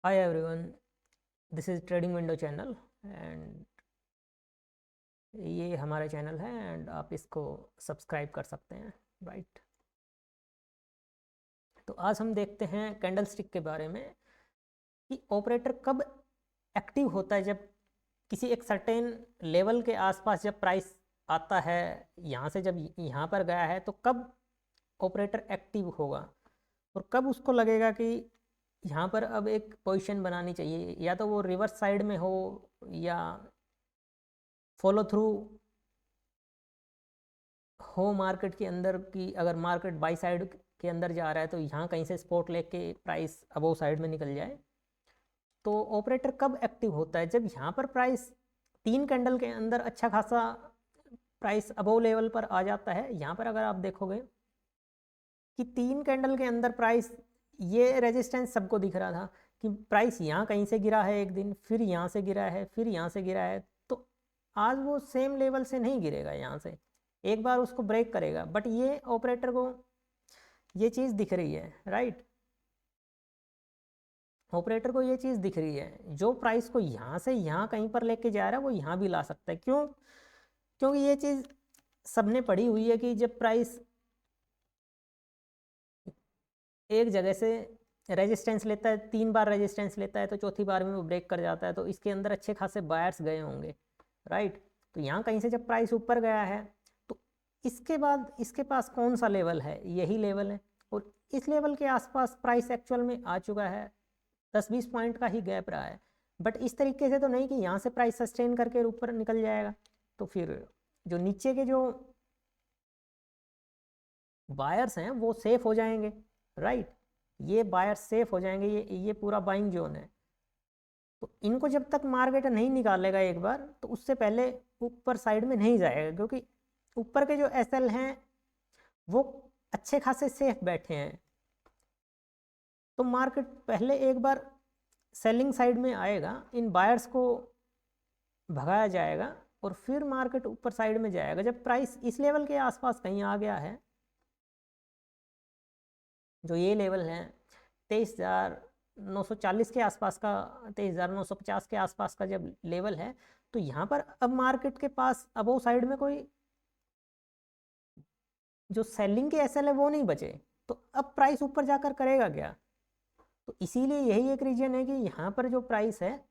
Hi everyone, this is trading window channel and ये हमारा channel है एंड आप इसको सब्सक्राइब कर सकते हैं, राइट। तो आज हम देखते हैं कैंडल स्टिक के बारे में कि ऑपरेटर कब एक्टिव होता है। जब किसी एक सर्टेन लेवल के आसपास जब प्राइस आता है, यहाँ से जब यहाँ पर गया है, तो कब ऑपरेटर एक्टिव होगा और कब उसको लगेगा कि यहाँ पर अब एक पोजीशन बनानी चाहिए, या तो वो रिवर्स साइड में हो या फॉलो थ्रू हो मार्केट के अंदर की। अगर मार्केट बाई साइड के अंदर जा रहा है तो यहाँ कहीं से स्पॉट लेके प्राइस अबोव साइड में निकल जाए। तो ऑपरेटर कब एक्टिव होता है? जब यहाँ पर प्राइस 3 कैंडल के अंदर अच्छा खासा प्राइस अबोव लेवल पर आ जाता है। यहाँ पर अगर आप देखोगे कि 3 कैंडल के अंदर प्राइस, ये रेजिस्टेंस सबको दिख रहा था कि प्राइस यहाँ कहीं से गिरा है एक दिन, फिर यहाँ से गिरा है, फिर यहाँ से गिरा है। तो आज वो सेम लेवल से नहीं गिरेगा, यहाँ से एक बार उसको ब्रेक करेगा। बट ये ऑपरेटर को ये चीज़ दिख रही है, राइट। ऑपरेटर को ये चीज़ दिख रही है, जो प्राइस को यहाँ से यहाँ कहीं पर लेके जा रहा है वो यहाँ भी ला सकता है। क्यों? क्योंकि ये चीज़ सबने पढ़ी हुई है कि जब प्राइस एक जगह से रेजिस्टेंस लेता है, 3 बार रेजिस्टेंस लेता है, तो चौथी बार में वो ब्रेक कर जाता है। तो इसके अंदर अच्छे खासे बायर्स गए होंगे, राइट। तो यहाँ कहीं से जब प्राइस ऊपर गया है तो इसके बाद इसके पास कौन सा लेवल है? यही लेवल है। और इस लेवल के आसपास प्राइस एक्चुअल में आ चुका है, 10-20 पॉइंट का ही गैप रहा है। बट इस तरीके से तो नहीं कि यहाँ से प्राइस सस्टेन करके ऊपर निकल जाएगा। तो फिर जो नीचे के जो बायर्स हैं वो सेफ हो जाएंगे, राइट। ये बायर्स सेफ हो जाएंगे, ये पूरा बाइंग जोन है। तो इनको जब तक मार्केट नहीं निकालेगा एक बार, तो उससे पहले ऊपर साइड में नहीं जाएगा, क्योंकि ऊपर के जो एसएल हैं वो अच्छे खासे सेफ बैठे हैं। तो मार्केट पहले एक बार सेलिंग साइड में आएगा, इन बायर्स को भगाया जाएगा और फिर मार्केट ऊपर साइड में जाएगा। जब प्राइस इस लेवल के आसपास कहीं आ गया है, जो ये लेवल है 23,940 के आसपास का, 23,950 के आसपास का जब लेवल है, तो यहाँ पर अब मार्केट के पास अबोव साइड में कोई जो सेलिंग के एसएल है वो नहीं बचे। तो अब प्राइस ऊपर जाकर करेगा क्या? तो इसीलिए यही एक रीजन है कि यहाँ पर जो प्राइस है,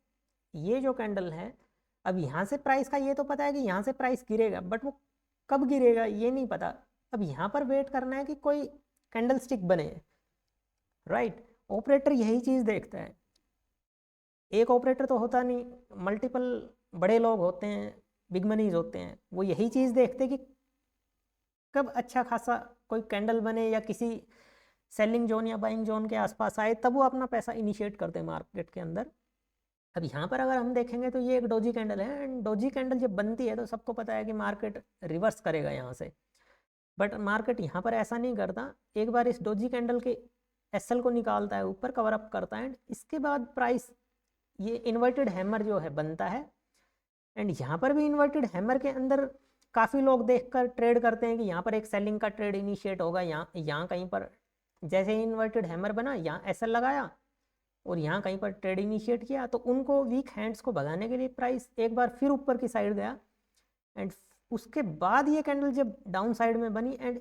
ये जो कैंडल है, अब यहाँ से प्राइस का ये तो पता है कि यहाँ से प्राइस गिरेगा, बट वो कब गिरेगा ये नहीं पता। अब यहाँ पर वेट करना है कि कोई कैंडल स्टिक बने, राइट। ऑपरेटर यही चीज़ देखता है। एक ऑपरेटर तो होता नहीं, मल्टीपल बड़े लोग होते हैं, बिग मनीज होते हैं। वो यही चीज़ देखते कि कब अच्छा खासा कोई कैंडल बने या किसी सेलिंग जोन या बाइंग जोन के आसपास आए, तब वो अपना पैसा इनिशिएट करते हैं मार्केट के अंदर। अब यहाँ पर अगर हम देखेंगे तो ये एक डोजी कैंडल है, एंड डोजी कैंडल जब बनती है तो सबको पता है कि मार्केट रिवर्स करेगा यहाँ से। बट मार्केट यहाँ पर ऐसा नहीं करता। एक बार इस डोजी कैंडल के एसएल को निकालता है, ऊपर कवर अप करता है, एंड इसके बाद प्राइस ये इन्वर्टेड हैमर जो है बनता है। एंड यहाँ पर भी इन्वर्टेड हैमर के अंदर काफ़ी लोग देखकर ट्रेड करते हैं कि यहाँ पर एक सेलिंग का ट्रेड इनिशिएट होगा। यहाँ कहीं पर जैसे ही इन्वर्टेड हैमर बना, यहाँ एसएल लगाया और यहाँ कहीं पर ट्रेड इनिशिएट किया, तो उनको वीक हैंड्स को भगाने के लिए प्राइस एक बार फिर ऊपर की साइड गया। एंड उसके बाद ये कैंडल जब डाउन साइड में बनी, एंड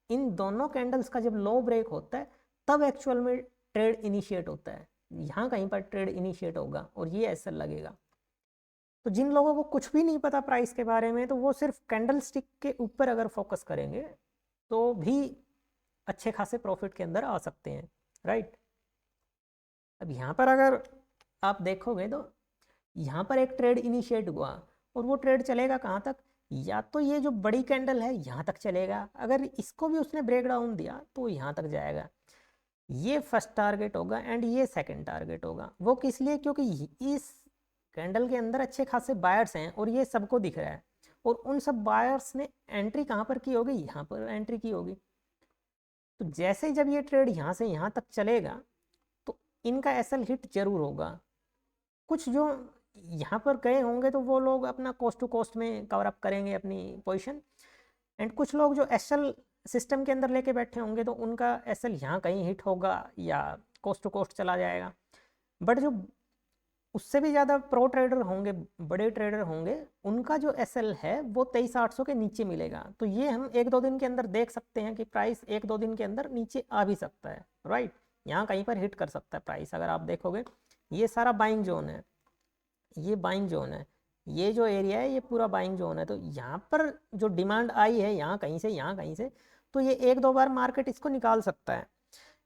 इन दोनों कैंडल्स का जब लो ब्रेक होता है, तब एक्चुअल में ट्रेड इनिशिएट होता है। यहाँ कहीं पर ट्रेड इनिशिएट होगा और ये एसएल लगेगा। तो जिन लोगों को कुछ भी नहीं पता प्राइस के बारे में, तो वो सिर्फ कैंडल स्टिक के ऊपर अगर फोकस करेंगे तो भी अच्छे खासे प्रॉफिट के अंदर आ सकते हैं, राइट। अब यहाँ पर अगर आप देखोगे तो यहाँ पर एक ट्रेड इनिशिएट हुआ और वो ट्रेड चलेगा कहाँ तक? या तो ये जो बड़ी कैंडल है यहाँ तक चलेगा, अगर इसको भी उसने ब्रेक डाउन दिया तो यहाँ तक जाएगा। ये फर्स्ट टारगेट होगा एंड ये सेकंड टारगेट होगा। वो किस लिए? क्योंकि इस कैंडल के अंदर अच्छे खासे बायर्स हैं और ये सबको दिख रहा है, और उन सब बायर्स ने एंट्री कहाँ पर की होगी? यहाँ पर एंट्री की होगी। तो जैसे जब ये ट्रेड यहाँ से यहाँ तक चलेगा तो इनका एसएल हिट जरूर होगा। कुछ जो यहाँ पर गए होंगे तो वो लोग अपना कोस्ट टू कोस्ट में कवर अप करेंगे अपनी पोजीशन, एंड कुछ लोग जो एसएल सिस्टम के अंदर लेके बैठे होंगे तो उनका एसएल यहाँ कहीं हिट होगा या कोस्ट टू कोस्ट चला जाएगा। बट जो उससे भी ज़्यादा प्रो ट्रेडर होंगे, बड़े ट्रेडर होंगे, उनका जो एसएल है वो 23,800 के नीचे मिलेगा। तो ये हम 1-2 दिन के अंदर देख सकते हैं कि प्राइस 1-2 दिन के अंदर नीचे आ भी सकता है, राइट। यहाँ कहीं पर हिट कर सकता है प्राइस। अगर आप देखोगे ये सारा बाइंग जोन है, ये बाइंग जोन है, ये जो एरिया है ये पूरा बाइंग जोन है। तो यहाँ पर जो डिमांड आई है यहाँ कहीं से, यहाँ कहीं से, तो ये 1-2 बार मार्केट इसको निकाल सकता है।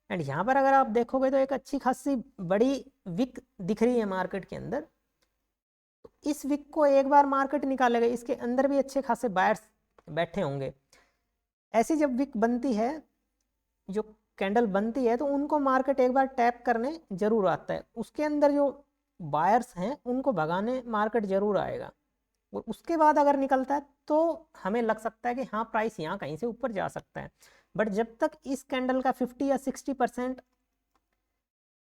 एंड यहाँ पर अगर आप देखोगे तो एक अच्छी खासी बड़ी विक दिख रही है मार्केट के अंदर। तो इस विक को एक बार मार्केट निकालेगा, इसके अंदर भी अच्छे खासे बायर्स बैठे होंगे। ऐसी जब विक बनती है, जो कैंडल बनती है, तो उनको मार्केट एक बार टैप करने जरूर आता है। उसके अंदर जो बायर्स हैं उनको भगाने मार्केट जरूर आएगा, और उसके बाद अगर निकलता है तो हमें लग सकता है कि हाँ प्राइस यहाँ कहीं से ऊपर जा सकता है। बट जब तक इस कैंडल का 50 या 60%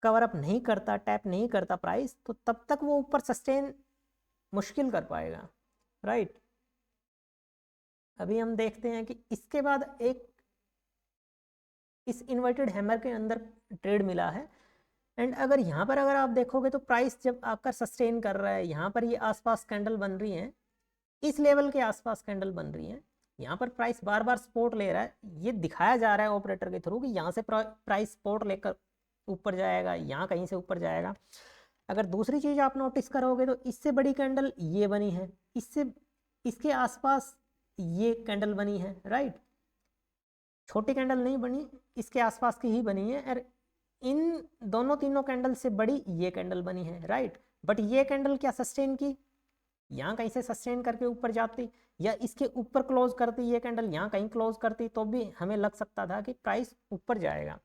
कवर अप नहीं करता, टैप नहीं करता प्राइस, तो तब तक वो ऊपर सस्टेन मुश्किल कर पाएगा, राइट। अभी हम देखते हैं कि इसके बाद एक इस इन्वर्टेड हैमर के अंदर ट्रेड मिला है। एंड अगर यहाँ पर अगर आप देखोगे तो प्राइस जब आपका सस्टेन कर रहा है, यहाँ पर ये आसपास कैंडल बन रही हैं, इस लेवल के आसपास कैंडल बन रही हैं, यहाँ पर प्राइस बार बार सपोर्ट ले रहा है। ये दिखाया जा रहा है ऑपरेटर के थ्रू कि यहाँ से प्राइस सपोर्ट लेकर ऊपर जाएगा, यहाँ कहीं से ऊपर जाएगा। अगर दूसरी चीज़ आप नोटिस करोगे तो इससे बड़ी कैंडल ये बनी है, इससे इसके आसपास ये कैंडल बनी है, राइट। छोटी कैंडल नहीं बनी, इसके आसपास की ही बनी है। और इन दोनों तीनों कैंडल से बड़ी ये कैंडल बनी है, राइट। बट ये कैंडल क्या सस्टेन की, यहाँ कहीं से सस्टेन करके ऊपर जाती, या इसके ऊपर क्लोज करती, ये कैंडल यहाँ कहीं क्लोज करती, तो भी हमें लग सकता था कि प्राइस ऊपर जाएगा।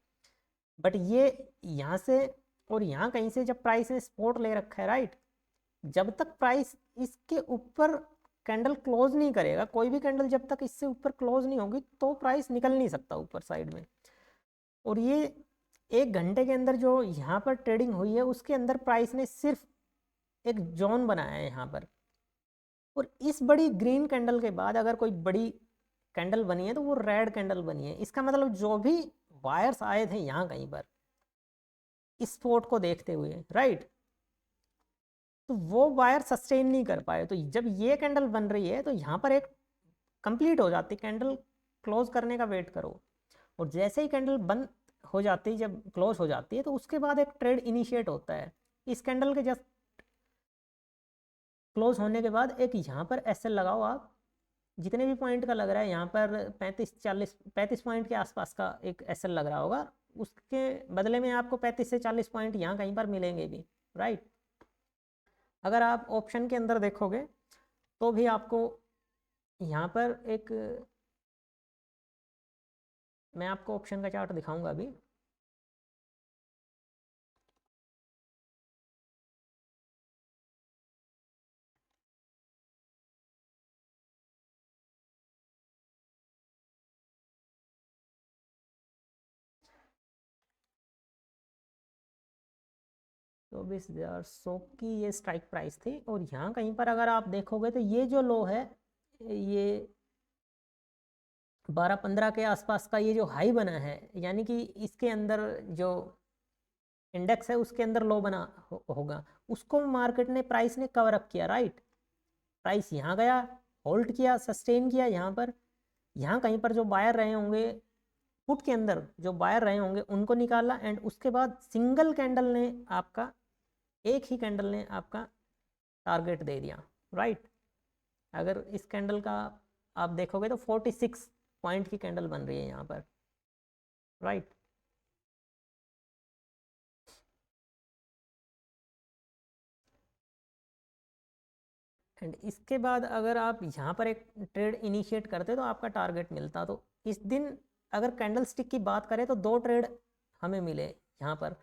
बट ये यहाँ से और यहाँ कहीं से जब प्राइस ने सपोर्ट ले रखा है, राइट, जब तक प्राइस इसके ऊपर कैंडल क्लोज नहीं करेगा, कोई भी कैंडल जब तक इससे ऊपर क्लोज नहीं होगी, तो प्राइस निकल नहीं सकता ऊपर साइड में। और ये 1 घंटे के अंदर जो यहाँ पर ट्रेडिंग हुई है, उसके अंदर प्राइस ने सिर्फ एक जोन बनाया है यहाँ पर। और इस बड़ी ग्रीन कैंडल के बाद अगर कोई बड़ी कैंडल बनी है तो वो रेड कैंडल बनी है। इसका मतलब जो भी वायर्स आए थे यहाँ कहीं पर इस स्पॉट को देखते हुए, राइट, तो वो वायर सस्टेन नहीं कर पाए। तो जब ये कैंडल बन रही है तो यहाँ पर एक कंप्लीट हो जाती, कैंडल क्लोज करने का वेट करो, और जैसे ही कैंडल बंद हो जाती है, जब क्लोज हो जाती है, तो उसके बाद एक ट्रेड इनिशिएट होता है। इस कैंडल के जस्ट क्लोज होने के बाद एक यहाँ पर एसएल लगाओ आप, जितने भी पॉइंट का लग रहा है, यहाँ पर 35 पॉइंट के आसपास का एक एसएल लग रहा होगा, उसके बदले में आपको 35 से 40 पॉइंट यहाँ कहीं पर मिलेंगे भी, राइट। अगर आप ऑप्शन के अंदर देखोगे तो भी आपको यहाँ पर एक, मैं आपको ऑप्शन का चार्ट दिखाऊंगा अभी। तो 20,100 की ये स्ट्राइक प्राइस थी। और यहाँ कहीं पर अगर आप देखोगे तो ये जो लो है, ये 12-15 के आसपास का ये जो हाई बना है, यानी कि इसके अंदर जो इंडेक्स है उसके अंदर लो बना होगा, उसको मार्केट ने, प्राइस ने कवर अप किया, राइट। प्राइस यहाँ गया, होल्ड किया, सस्टेन किया यहाँ पर, यहाँ कहीं पर जो बायर रहे होंगे पुट के अंदर, जो बायर रहे होंगे उनको निकाला, एंड उसके बाद सिंगल कैंडल ने आपका, एक ही कैंडल ने आपका टारगेट दे दिया, राइट। अगर इस कैंडल का आप देखोगे तो 46 पॉइंट की कैंडल बन रही है यहाँ पर, राइट। एंड इसके बाद अगर आप यहाँ पर एक ट्रेड इनिशिएट करते तो आपका टारगेट मिलता। तो इस दिन अगर कैंडल स्टिक की बात करें तो 2 ट्रेड हमें मिले। यहाँ पर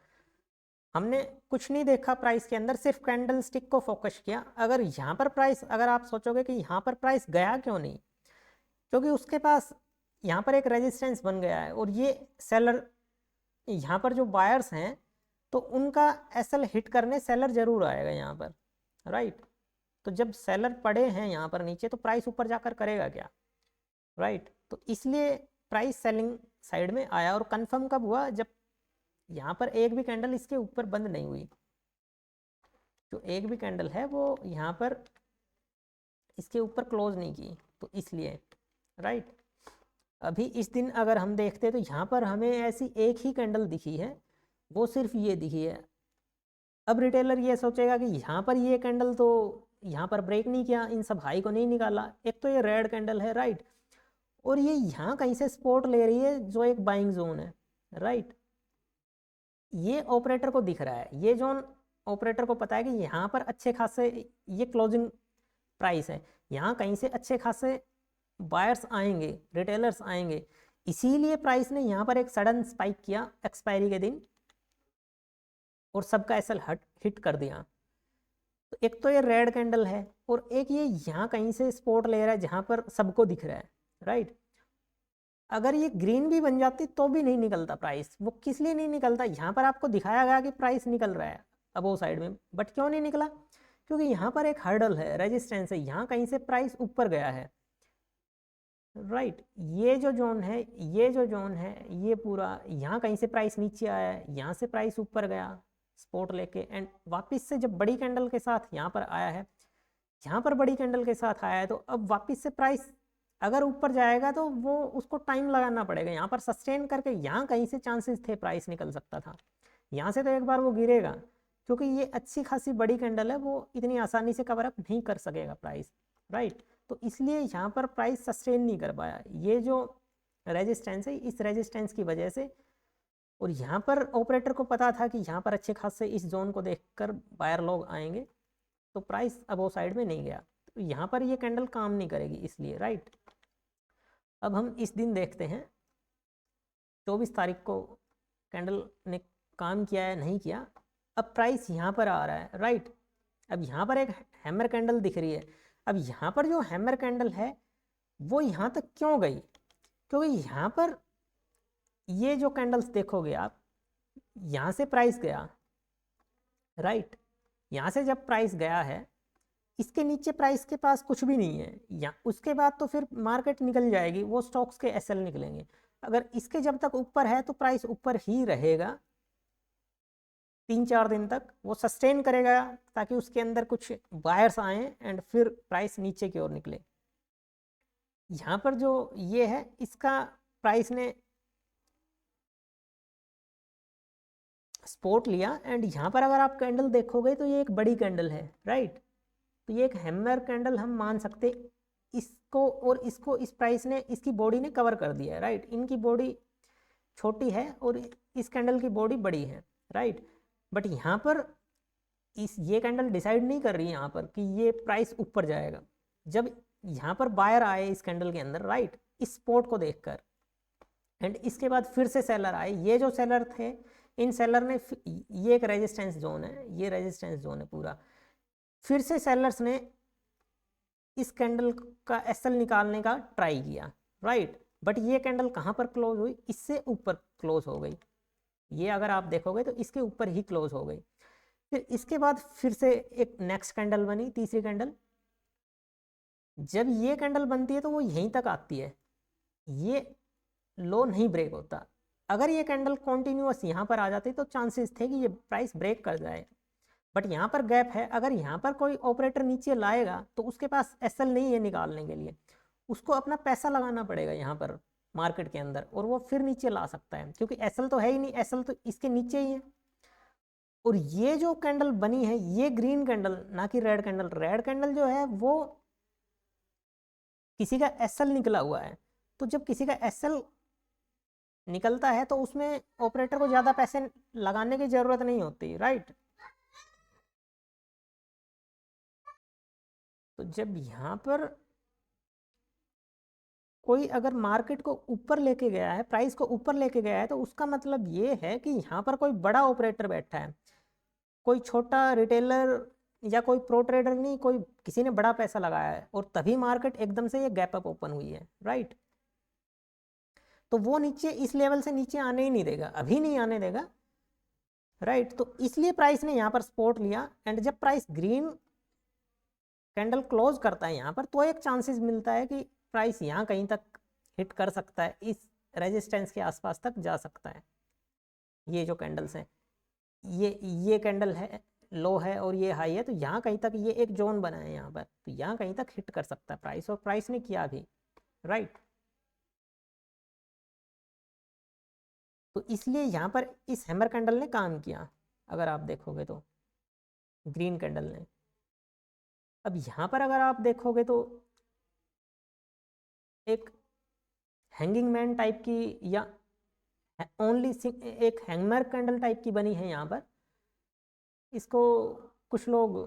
हमने कुछ नहीं देखा प्राइस के अंदर, सिर्फ कैंडल स्टिक को फोकस किया। अगर यहाँ पर प्राइस, अगर आप सोचोगे कि यहाँ पर प्राइस गया क्यों नहीं, क्योंकि उसके पास यहाँ पर एक रेजिस्टेंस बन गया है, और ये सेलर, यहाँ पर जो बायर्स हैं तो उनका एसएल हिट करने सेलर जरूर आएगा यहाँ पर, राइट। तो जब सेलर पड़े हैं यहाँ पर नीचे तो प्राइस ऊपर जाकर करेगा क्या, राइट। तो इसलिए प्राइस सेलिंग साइड में आया। और कंफर्म कब हुआ, जब यहाँ पर एक भी कैंडल इसके ऊपर बंद नहीं हुई, जो एक भी कैंडल है वो यहाँ पर इसके ऊपर क्लोज नहीं की, तो इसलिए राइट। अभी इस दिन अगर हम देखते तो यहाँ पर हमें ऐसी एक ही कैंडल दिखी है, वो सिर्फ ये दिखी है। अब रिटेलर ये सोचेगा कि यहाँ पर ये कैंडल तो यहाँ पर ब्रेक नहीं किया, इन सब हाई को नहीं निकाला, एक तो ये रेड कैंडल है राइट, और ये यहाँ कहीं से सपोर्ट ले रही है जो एक बाइंग जोन है राइट। ये ऑपरेटर को दिख रहा है, ये जोन ऑपरेटर को पता है कि यहाँ पर अच्छे खासे ये क्लोजिंग प्राइस है, यहाँ कहीं से अच्छे खासे बायर्स आएंगे, रिटेलर्स आएंगे, इसीलिए प्राइस ने यहाँ पर एक सडन स्पाइक किया एक्सपायरी के दिन और सबका एसएल हिट कर दिया। तो एक तो ये रेड कैंडल है और एक ये यहाँ कहीं से सपोर्ट ले रहा है जहाँ पर सबको दिख रहा है राइट। अगर ये ग्रीन भी बन जाती तो भी नहीं निकलता प्राइस, वो किस लिए नहीं निकलता, यहाँ पर आपको दिखाया गया कि प्राइस निकल रहा है अबोव साइड में, बट क्यों नहीं निकला, क्योंकि यहाँ पर एक हर्डल है, रेजिस्टेंस है, यहाँ कहीं से प्राइस ऊपर गया है राइट। ये जो जोन है, ये जो जोन है, ये पूरा यहाँ कहीं से प्राइस नीचे आया है, यहाँ से प्राइस ऊपर गया सपोर्ट लेके, एंड वापस से जब बड़ी कैंडल के साथ यहाँ पर आया है, यहाँ पर बड़ी कैंडल के साथ आया है, तो अब वापस से प्राइस अगर ऊपर जाएगा तो वो उसको टाइम लगाना पड़ेगा, यहाँ पर सस्टेन करके यहाँ कहीं से चांसेस थे प्राइस निकल सकता था, यहाँ से तो एक बार वो गिरेगा, क्योंकि ये अच्छी खासी बड़ी कैंडल है, वो इतनी आसानी से कवर अप नहीं कर सकेगा प्राइस राइट। तो इसलिए यहाँ पर प्राइस सस्टेन नहीं कर पाया, ये जो रेजिस्टेंस है इस रेजिस्टेंस की वजह से, और यहाँ पर ऑपरेटर को पता था कि यहाँ पर अच्छे खासे इस जोन को देखकर बायर लोग आएंगे, तो प्राइस अबोव साइड में नहीं गया, तो यहाँ पर ये कैंडल काम नहीं करेगी इसलिए राइट। अब हम इस दिन देखते हैं 24 तारीख को कैंडल ने काम किया है नहीं किया। अब प्राइस यहाँ पर आ रहा है राइट, अब यहाँ पर एक हैमर कैंडल दिख रही है, अब यहाँ पर जो हैमर कैंडल है वो यहाँ तक क्यों गई, क्योंकि यहाँ पर ये जो कैंडल्स देखोगे आप, यहाँ से प्राइस गया राइट, यहाँ से जब प्राइस गया है इसके नीचे प्राइस के पास कुछ भी नहीं है, या उसके बाद तो फिर मार्केट निकल जाएगी, वो स्टॉक्स के एसएल निकलेंगे। अगर इसके जब तक ऊपर है तो प्राइस ऊपर ही रहेगा 3-4 दिन तक, वो सस्टेन करेगा ताकि उसके अंदर कुछ बायर्स आए एंड फिर प्राइस नीचे की ओर निकले। यहाँ पर जो ये है इसका प्राइस ने सपोर्ट लिया, एंड यहाँ पर अगर आप कैंडल देखोगे तो ये एक बड़ी कैंडल है राइट, तो ये एक हैमर कैंडल हम मान सकते, इसको और इसको इस प्राइस ने इसकी बॉडी ने कवर कर दिया है राइट। इनकी बॉडी छोटी है और इस कैंडल की बॉडी बड़ी है राइट, बट यहाँ पर ये कैंडल डिसाइड नहीं कर रही है यहाँ पर कि ये प्राइस ऊपर जाएगा। जब यहाँ पर बायर आए इस कैंडल के अंदर राइट, इस सपोर्ट को देखकर, एंड इसके बाद फिर से सेलर आए, ये जो सेलर थे इन सेलर ने, ये एक रेजिस्टेंस जोन है, ये रेजिस्टेंस जोन है पूरा, फिर से सेलर्स ने इस कैंडल का एसएल निकालने का ट्राई किया राइट, बट ये कैंडल कहाँ पर क्लोज हुई, इससे ऊपर क्लोज हो गई, ये अगर आप देखोगे तो इसके ऊपर ही क्लोज हो गई। फिर इसके बाद फिर से एक नेक्स्ट कैंडल बनी, तीसरी कैंडल, जब ये कैंडल बनती है तो वो यहीं तक आती है, ये लो नहीं ब्रेक होता। अगर ये कैंडल कॉन्टिन्यूअस यहाँ पर आ जाती तो चांसेस थे कि ये प्राइस ब्रेक कर जाए, बट यहाँ पर गैप है, अगर यहाँ पर कोई ऑपरेटर नीचे लाएगा तो उसके पास एसएल नहीं है निकालने के लिए, उसको अपना पैसा लगाना पड़ेगा यहाँ पर मार्केट के अंदर, और वो फिर नीचे ला सकता है, क्योंकि एसएल तो है ही नहीं, एसएल तो इसके नीचे ही है। और ये जो कैंडल बनी है ये ग्रीन कैंडल, ना कि रेड कैंडल, रेड कैंडल जो है वो किसी का एसएल निकला हुआ है, तो जब किसी का एसएल निकलता है तो उसमें ऑपरेटर को ज़्यादा पैसे लगाने की ज़रूरत नहीं होती राइट। तो जब यहाँ पर कोई अगर मार्केट को ऊपर लेके गया है, प्राइस को ऊपर लेके गया है, तो उसका मतलब ये है कि यहाँ पर कोई बड़ा ऑपरेटर बैठा है, कोई छोटा रिटेलर या कोई प्रो ट्रेडर नहीं, कोई किसी ने बड़ा पैसा लगाया है, और तभी मार्केट एकदम से ये गैप अप ओपन हुई है राइट। तो वो नीचे इस लेवल से नीचे आने ही नहीं देगा, अभी नहीं आने देगा राइट। तो इसलिए प्राइस ने यहाँ पर सपोर्ट लिया, एंड जब प्राइस ग्रीन कैंडल क्लोज करता है यहाँ पर, तो एक चांसेस मिलता है कि प्राइस यहाँ कहीं तक हिट कर सकता है, इस रेजिस्टेंस के आसपास तक जा सकता है। ये जो कैंडल्स हैं, ये कैंडल है लो है और ये हाई है, तो यहाँ कहीं तक ये एक जोन बना है यहाँ पर, तो यहाँ कहीं तक हिट कर सकता है प्राइस, और प्राइस ने किया भी, राइट। तो इसलिए यहाँ पर इस हैमर कैंडल ने काम किया, अगर आप देखोगे तो ग्रीन कैंडल ने। अब यहाँ पर अगर आप देखोगे तो एक हैंगिंग मैन टाइप की या ओनली एक हैमर कैंडल टाइप की बनी है यहाँ पर। इसको कुछ लोग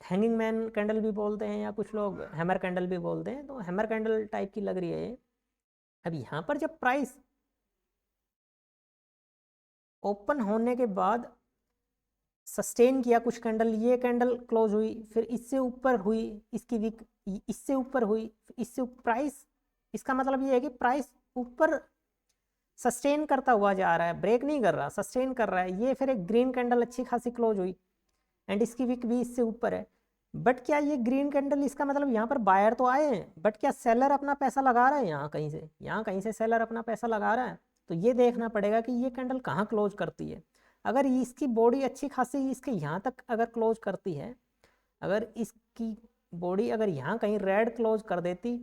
हैंगिंग मैन कैंडल भी बोलते हैं या कुछ लोग हैमर कैंडल भी बोलते हैं, तो हैमर कैंडल टाइप की लग रही है ये। अब यहाँ पर जब प्राइस ओपन होने के बाद सस्टेन किया कुछ कैंडल, ये कैंडल क्लोज हुई, फिर इससे ऊपर हुई, इसकी वीक इससे ऊपर हुई, इससे प्राइस, इसका मतलब ये है कि प्राइस ऊपर सस्टेन करता हुआ जा रहा है, ब्रेक नहीं कर रहा, सस्टेन कर रहा है। ये फिर एक ग्रीन कैंडल अच्छी खासी क्लोज हुई एंड इसकी वीक भी इससे ऊपर है। बट क्या ये ग्रीन कैंडल, इसका मतलब यहाँ पर बायर तो आए हैं, बट क्या सेलर अपना पैसा लगा रहा है यहाँ कहीं से, यहाँ कहीं से सेलर अपना पैसा लगा रहा है? तो ये देखना पड़ेगा कि ये कैंडल कहाँ क्लोज करती है। अगर इसकी बॉडी अच्छी खासी इसके यहाँ तक अगर क्लोज करती है, अगर इसकी बॉडी अगर यहाँ कहीं रेड क्लोज कर देती,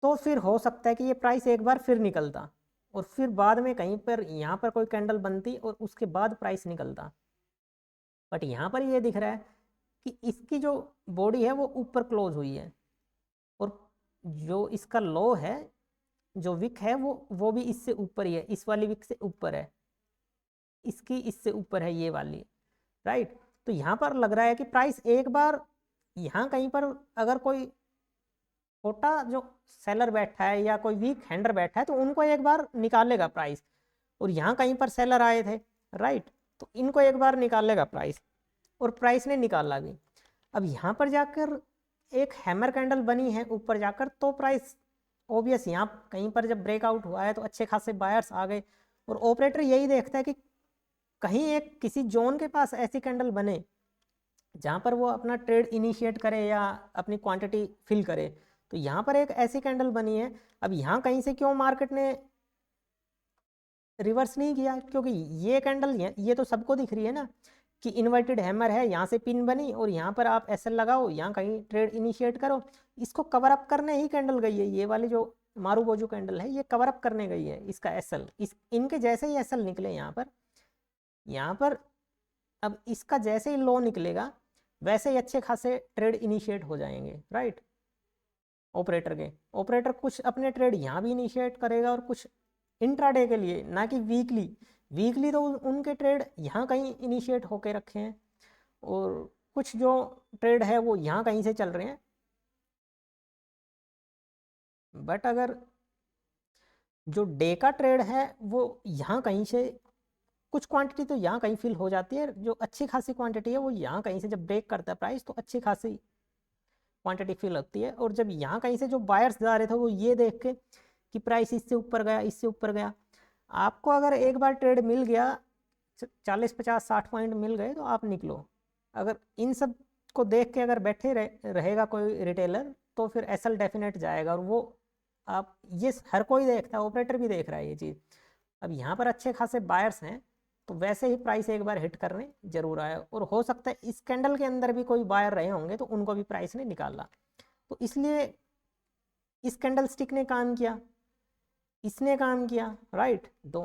तो फिर हो सकता है कि ये प्राइस एक बार फिर निकलता और फिर बाद में कहीं पर यहाँ पर कोई कैंडल बनती और उसके बाद प्राइस निकलता। बट यहाँ पर ये दिख रहा है कि इसकी जो बॉडी है वो ऊपर क्लोज हुई है, और जो इसका लो है, जो विक है, वो भी इससे ऊपर ही है, इस वाली विक से ऊपर है, इसकी इससे ऊपर है ये वाली, राइट। तो यहाँ पर लग रहा है कि प्राइस एक बार यहाँ कहीं पर अगर कोई छोटा जो सेलर बैठा है या कोई वीक हैंडर बैठा है तो उनको एक बार निकालेगा प्राइस, और यहाँ कहीं पर सेलर आए थे, राइट, तो इनको एक बार निकालेगा प्राइस, और प्राइस ने निकाला भी। अब यहाँ पर जाकर एक हैमर कैंडल बनी है ऊपर जाकर, तो प्राइस ऑब्वियस यहाँ कहीं पर जब ब्रेकआउट हुआ है तो अच्छे खासे बायर्स आ गए, और ऑपरेटर यही देखता है कि कहीं एक किसी जोन के पास ऐसी कैंडल बने जहाँ पर वो अपना ट्रेड इनिशिएट करे या अपनी क्वांटिटी फिल करे। तो यहाँ पर एक ऐसी कैंडल बनी है। अब यहाँ कहीं से क्यों मार्केट ने रिवर्स नहीं किया, क्योंकि ये कैंडल ये तो सबको दिख रही है ना कि इन्वर्टेड हैमर है, यहाँ से पिन बनी और यहाँ पर आप एसएल लगाओ, यहाँ कहीं ट्रेड इनिशिएट करो। इसको कवर अप करने ही कैंडल गई है, ये वाली जो मारूबोजू कैंडल है ये कवर अप करने गई है इसका एसएल, इनके जैसे ही एसएल निकले यहाँ पर अब इसका जैसे ही लो निकलेगा वैसे ही अच्छे खासे ट्रेड इनिशिएट हो जाएंगे, राइट। ऑपरेटर कुछ अपने ट्रेड यहाँ भी इनिशिएट करेगा और कुछ इंट्राडे के लिए, ना कि वीकली तो उनके ट्रेड यहाँ कहीं इनिशिएट होके रखे हैं और कुछ जो ट्रेड है वो यहाँ कहीं से चल रहे हैं। बट अगर जो डे का ट्रेड है वो यहाँ कहीं से कुछ क्वांटिटी तो यहाँ कहीं फिल हो जाती है, जो अच्छी खासी क्वांटिटी है वो यहाँ कहीं से जब ब्रेक करता है प्राइस तो अच्छी खासी क्वांटिटी फिल होती है। और जब यहाँ कहीं से जो बायर्स जा रहे थे वो ये देख के कि प्राइस इससे ऊपर गया, इससे ऊपर गया, आपको अगर एक बार ट्रेड मिल गया 40 50 60 पॉइंट मिल गए तो आप निकलो। अगर इन सब को देख के अगर बैठे रहेगा कोई रिटेलर तो फिर एसएल डेफिनेट जाएगा, और वो आप ये हर कोई देखता है, ऑपरेटर भी देख रहा है ये चीज़। अब यहाँ पर अच्छे खासे बायर्स हैं तो वैसे ही प्राइस एक बार हिट करने जरूर आया, और हो सकता है इस कैंडल के अंदर भी कोई बायर रहे होंगे तो उनको भी प्राइस ने निकाला। तो इसलिए इस कैंडल स्टिक ने काम किया, इसने काम किया, राइट। दो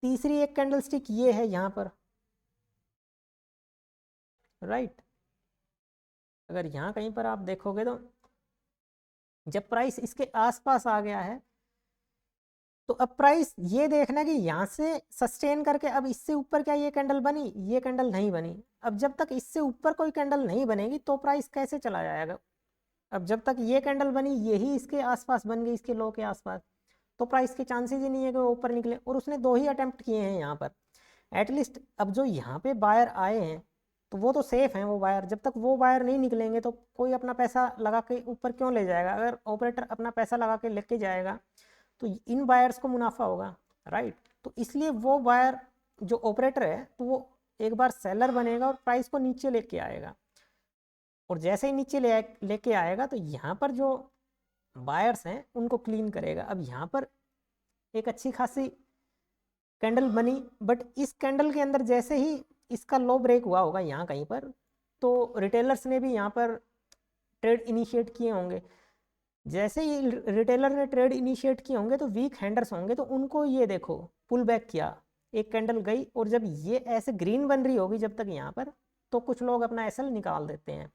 तीसरी एक कैंडल स्टिक ये है यहाँ पर, राइट। अगर यहाँ कहीं पर आप देखोगे तो जब प्राइस इसके आसपास आ गया है तो अब प्राइस ये देखना कि यहाँ से सस्टेन करके अब इससे ऊपर क्या ये कैंडल बनी, ये कैंडल नहीं बनी। अब जब तक इससे ऊपर कोई कैंडल नहीं बनेगी तो प्राइस कैसे चला जाएगा। अब जब तक ये कैंडल बनी यही इसके आसपास बन गई, इसके लो के आसपास, तो प्राइस के चांसेस ही नहीं है कि वो ऊपर निकले। और उसने 2 ही अटेम्प्ट किए हैं यहाँ पर एटलीस्ट। अब जो यहाँ पे बायर आए हैं तो वो तो सेफ हैं वो बायर, जब तक वो बायर नहीं निकलेंगे तो कोई अपना पैसा लगा के ऊपर क्यों ले जाएगा। अगर ऑपरेटर अपना पैसा लगा के लेके जाएगा तो इन बायर्स को मुनाफा होगा, राइट। तो इसलिए वो बायर जो ऑपरेटर है तो वो एक बार सेलर बनेगा और प्राइस को नीचे लेके आएगा, और जैसे ही नीचे लेके आएगा तो यहाँ पर जो बायर्स हैं उनको क्लीन करेगा। अब यहाँ पर एक अच्छी खासी कैंडल बनी, बट इस कैंडल के अंदर जैसे ही इसका लो ब्रेक हुआ होगा यहाँ कहीं पर, तो रिटेलर्स ने भी यहाँ पर ट्रेड इनिशिएट किए होंगे। जैसे ही रिटेलर ने ट्रेड इनिशिएट किए होंगे तो वीक हैंडर्स होंगे, तो उनको ये देखो पुल बैक किया, एक कैंडल गई, और जब ये ऐसे ग्रीन बन रही होगी जब तक यहाँ पर, तो कुछ लोग अपना एसएल निकाल देते हैं।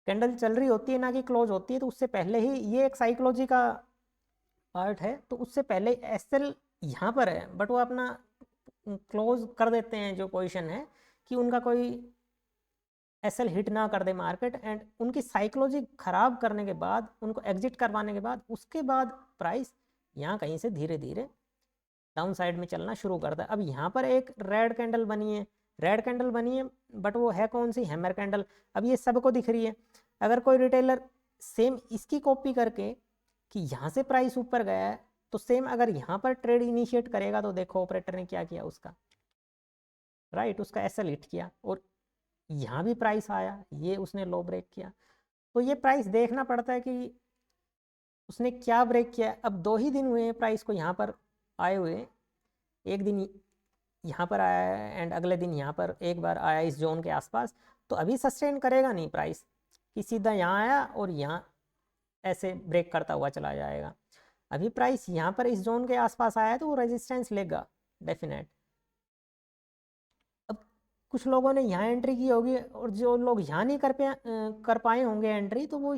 कैंडल चल रही होती है ना कि क्लोज होती है, तो उससे पहले ही ये एक साइकोलॉजी का पार्ट है, तो उससे पहले एसएल यहाँ पर है बट वो अपना क्लोज कर देते हैं जो पोजीशन है, कि उनका कोई एसएल हिट ना कर दे मार्केट, एंड उनकी साइकोलॉजी खराब करने के बाद, उनको एग्जिट करवाने के बाद, उसके बाद प्राइस यहाँ कहीं से धीरे धीरे डाउन साइड में चलना शुरू करता है। अब यहाँ पर एक रेड कैंडल बनी है, रेड कैंडल बनी है, बट वो है कौन सी, हैमर कैंडल। अब ये सबको दिख रही है। अगर कोई रिटेलर सेम इसकी कॉपी करके कि यहाँ से प्राइस ऊपर गया है, तो सेम अगर यहाँ पर ट्रेड इनिशिएट करेगा, तो देखो ऑपरेटर ने क्या किया उसका, राइट, उसका एसएल हिट किया, और यहाँ भी प्राइस आया, ये उसने लो ब्रेक किया। तो ये प्राइस देखना पड़ता है कि उसने क्या ब्रेक किया। अब 2 ही दिन हुए हैं प्राइस को यहाँ पर आए हुए, एक दिन यहाँ पर आया है एंड अगले दिन यहाँ पर एक बार आया इस जोन के आसपास, तो अभी सस्टेन करेगा नहीं प्राइस कि सीधा यहाँ आया और यहाँ ऐसे ब्रेक करता हुआ चला जाएगा। अभी प्राइस यहाँ पर इस जोन के आसपास आया है, तो वो रेजिस्टेंस लेगा डेफिनेट। अब कुछ लोगों ने यहाँ एंट्री की होगी, और जो लोग यहाँ नहीं कर पाए होंगे एंट्री, तो वो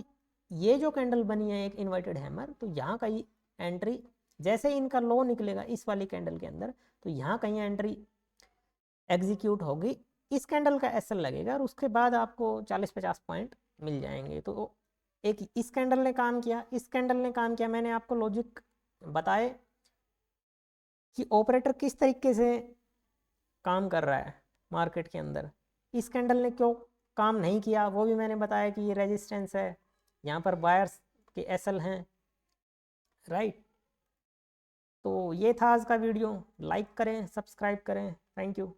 ये जो कैंडल बनी है एक इन्वर्टेड हैमर, तो यहाँ कहीं एंट्री, जैसे इनका लो निकलेगा इस वाली कैंडल के अंदर, तो यहाँ कहीं एंट्री एग्जीक्यूट होगी, इस कैंडल का एसएल लगेगा, और उसके बाद आपको 40-50 पॉइंट मिल जाएंगे। तो एक इस कैंडल ने काम किया, इस कैंडल ने काम किया, मैंने आपको लॉजिक बताए कि ऑपरेटर किस तरीके से काम कर रहा है मार्केट के अंदर। इस कैंडल ने क्यों काम नहीं किया वो भी मैंने बताया कि ये रेजिस्टेंस है, यहाँ पर बायर्स के एसएल हैं, राइट। तो ये था आज का वीडियो, लाइक करें, सब्सक्राइब करें, थैंक यू।